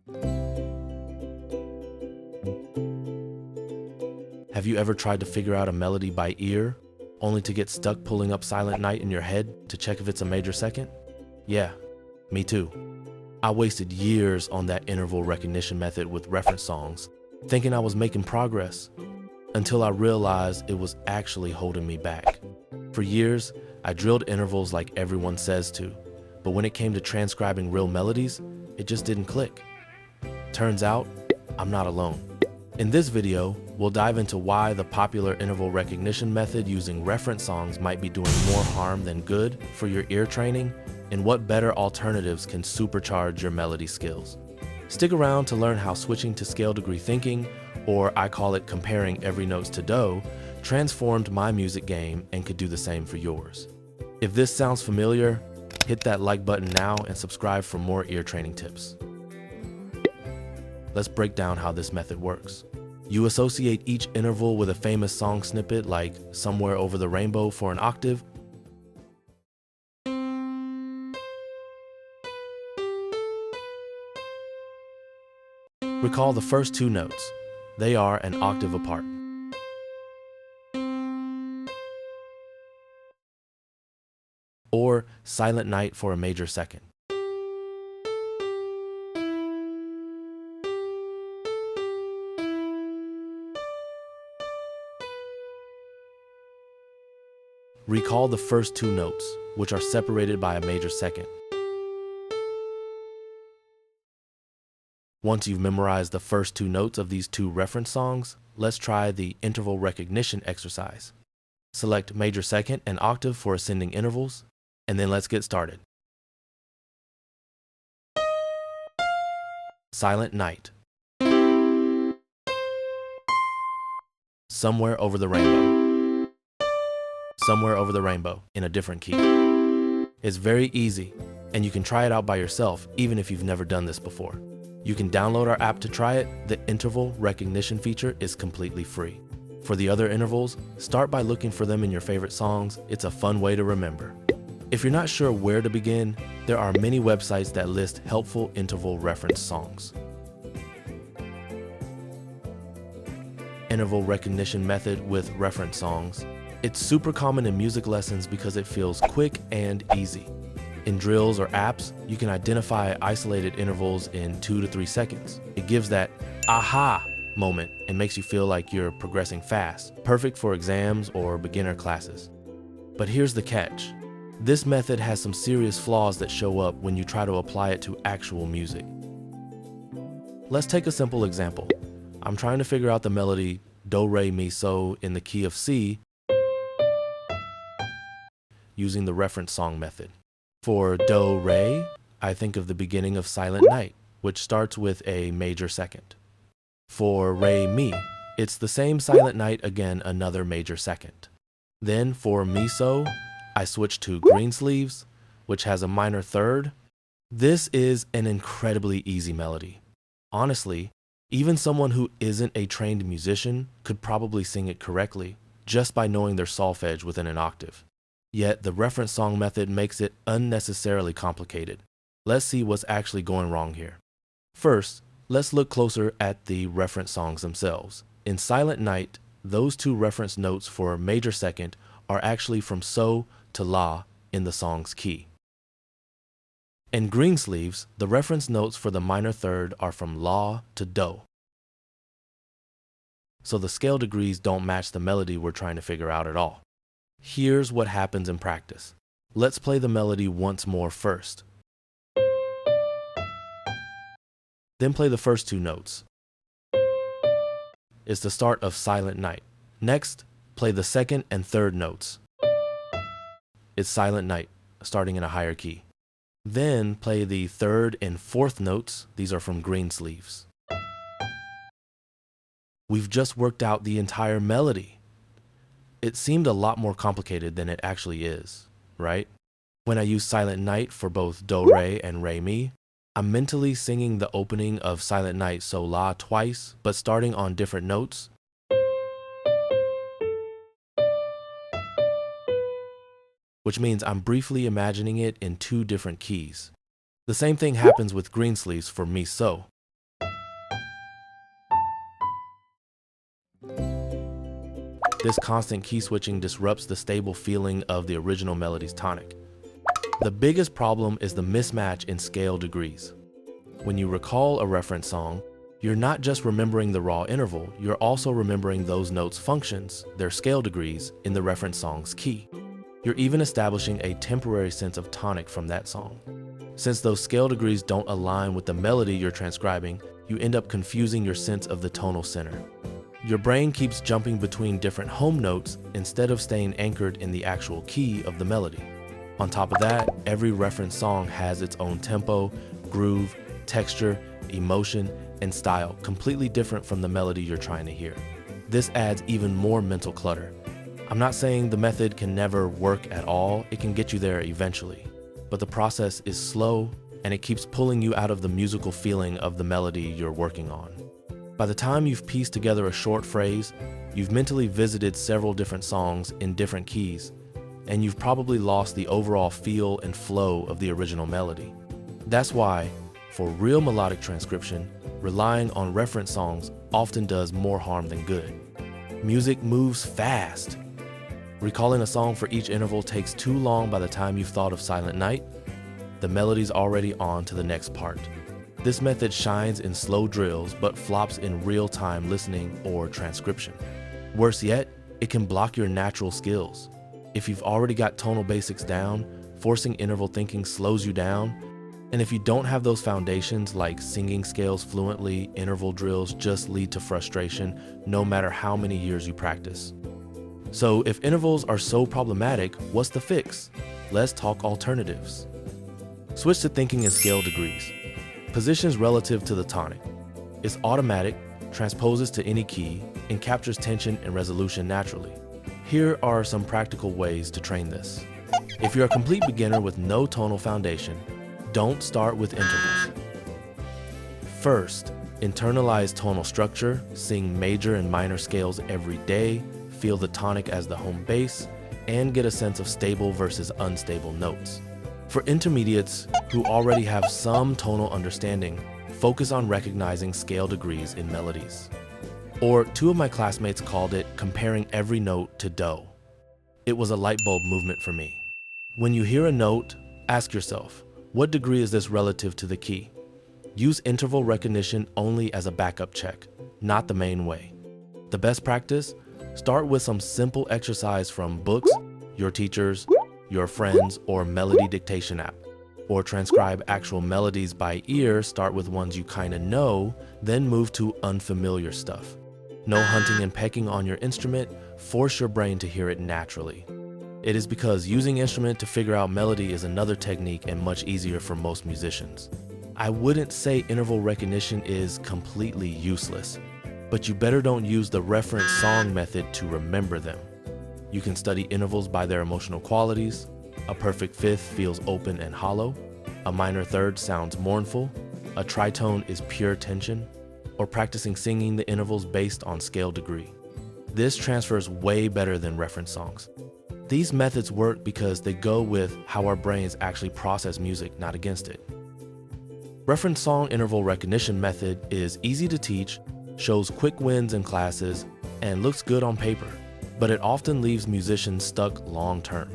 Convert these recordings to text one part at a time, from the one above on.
Have you ever tried to figure out a melody by ear, only to get stuck pulling up Silent Night in your head to check if it's a major second? Yeah, me too. I wasted years on that interval recognition method with reference songs, thinking I was making progress, until I realized it was actually holding me back. For years, I drilled intervals like everyone says to, but when it came to transcribing real melodies, it just didn't click. Turns out, I'm not alone. In this video, we'll dive into why the popular interval recognition method using reference songs might be doing more harm than good for your ear training, and what better alternatives can supercharge your melody skills. Stick around to learn how switching to scale degree thinking, or I call it comparing every notes to do, transformed my music game and could do the same for yours. If this sounds familiar, hit that like button now and subscribe for more ear training tips. Let's break down how this method works. You associate each interval with a famous song snippet like Somewhere Over the Rainbow for an octave. Recall the first two notes. They are an octave apart. Or Silent Night for a major second. Recall the first two notes, which are separated by a major second. Once you've memorized the first two notes of these two reference songs, let's try the interval recognition exercise. Select major second and octave for ascending intervals, and then let's get started. Silent Night. Somewhere Over the Rainbow. Somewhere Over the Rainbow in a different key. It's very easy, and you can try it out by yourself even if you've never done this before. You can download our app to try it. The interval recognition feature is completely free. For the other intervals, start by looking for them in your favorite songs. It's a fun way to remember. If you're not sure where to begin, there are many websites that list helpful interval reference songs. Interval recognition method with reference songs. It's super common in music lessons because it feels quick and easy. In drills or apps, you can identify isolated intervals in 2 to 3 seconds. It gives that aha moment and makes you feel like you're progressing fast, perfect for exams or beginner classes. But here's the catch. This method has some serious flaws that show up when you try to apply it to actual music. Let's take a simple example. I'm trying to figure out the melody do, re, mi, so in the key of C using the reference song method. For do, re, I think of the beginning of Silent Night, which starts with a major second. For re, mi, it's the same Silent Night again, another major second. Then for mi, so, I switch to Greensleeves, which has a minor third. This is an incredibly easy melody. Honestly, even someone who isn't a trained musician could probably sing it correctly just by knowing their solfege within an octave. Yet the reference song method makes it unnecessarily complicated. Let's see what's actually going wrong here. First, let's look closer at the reference songs themselves. In Silent Night, those two reference notes for major second are actually from so to la in the song's key. In Greensleeves, the reference notes for the minor third are from la to do. So the scale degrees don't match the melody we're trying to figure out at all. Here's what happens in practice. Let's play the melody once more first. Then play the first two notes. It's the start of Silent Night. Next, play the second and third notes. It's Silent Night, starting in a higher key. Then play the third and fourth notes. These are from Greensleeves. We've just worked out the entire melody. It seemed a lot more complicated than it actually is, right? When I use Silent Night for both do, re, and re, mi, I'm mentally singing the opening of Silent Night so la twice, but starting on different notes. Which means I'm briefly imagining it in two different keys. The same thing happens with Greensleeves for mi, so. This constant key switching disrupts the stable feeling of the original melody's tonic. The biggest problem is the mismatch in scale degrees. When you recall a reference song, you're not just remembering the raw interval, you're also remembering those notes' functions, their scale degrees, in the reference song's key. You're even establishing a temporary sense of tonic from that song. Since those scale degrees don't align with the melody you're transcribing, you end up confusing your sense of the tonal center. Your brain keeps jumping between different home notes instead of staying anchored in the actual key of the melody. On top of that, every reference song has its own tempo, groove, texture, emotion, and style, completely different from the melody you're trying to hear. This adds even more mental clutter. I'm not saying the method can never work at all, it can get you there eventually. But the process is slow, and it keeps pulling you out of the musical feeling of the melody you're working on. By the time you've pieced together a short phrase, you've mentally visited several different songs in different keys, and you've probably lost the overall feel and flow of the original melody. That's why, for real melodic transcription, relying on reference songs often does more harm than good. Music moves fast. Recalling a song for each interval takes too long. By the time you've thought of Silent Night, the melody's already on to the next part. This method shines in slow drills, but flops in real-time listening or transcription. Worse yet, it can block your natural skills. If you've already got tonal basics down, forcing interval thinking slows you down. And if you don't have those foundations like singing scales fluently, interval drills just lead to frustration no matter how many years you practice. So if intervals are so problematic, what's the fix? Let's talk alternatives. Switch to thinking in scale degrees. Positions relative to the tonic. It's automatic, transposes to any key, and captures tension and resolution naturally. Here are some practical ways to train this. If you're a complete beginner with no tonal foundation, don't start with intervals. First, internalize tonal structure, sing major and minor scales every day, feel the tonic as the home base, and get a sense of stable versus unstable notes. For intermediates who already have some tonal understanding, focus on recognizing scale degrees in melodies. Or two of my classmates called it comparing every note to do. It was a light bulb movement for me. When you hear a note, ask yourself, what degree is this relative to the key? Use interval recognition only as a backup check, not the main way. The best practice? Start with some simple exercise from books, your teachers, your friends, or melody dictation app. Or transcribe actual melodies by ear, start with ones you kinda know, then move to unfamiliar stuff. No hunting and pecking on your instrument, force your brain to hear it naturally. It is because using instrument to figure out melody is another technique and much easier for most musicians. I wouldn't say interval recognition is completely useless, but you better don't use the reference song method to remember them. You can study intervals by their emotional qualities. A perfect fifth feels open and hollow. A minor third sounds mournful. A tritone is pure tension. Or practicing singing the intervals based on scale degree. This transfers way better than reference songs. These methods work because they go with how our brains actually process music, not against it. Reference song interval recognition method is easy to teach, shows quick wins in classes, and looks good on paper, but it often leaves musicians stuck long term.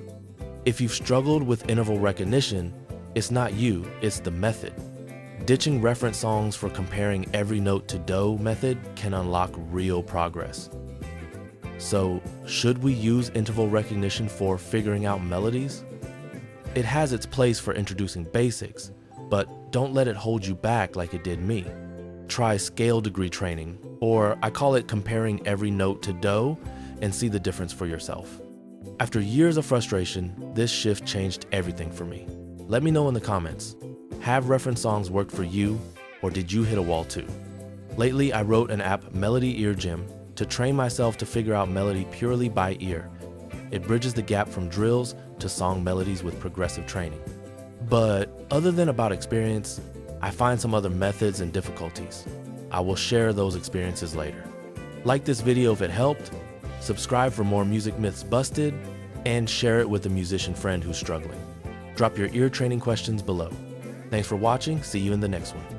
If you've struggled with interval recognition, it's not you, it's the method. Ditching reference songs for comparing every note to do method can unlock real progress. So, should we use interval recognition for figuring out melodies? It has its place for introducing basics, but don't let it hold you back like it did me. Try scale degree training, or I call it comparing every note to do, and see the difference for yourself. After years of frustration, this shift changed everything for me. Let me know in the comments. Have reference songs worked for you, or did you hit a wall too? Lately, I wrote an app, Melody Ear Gym, to train myself to figure out melody purely by ear. It bridges the gap from drills to song melodies with progressive training. But other than about experience, I find some other methods and difficulties. I will share those experiences later. Like this video if it helped, subscribe for more Music Myths Busted, and share it with a musician friend who's struggling. Drop your ear training questions below. Thanks for watching, see you in the next one.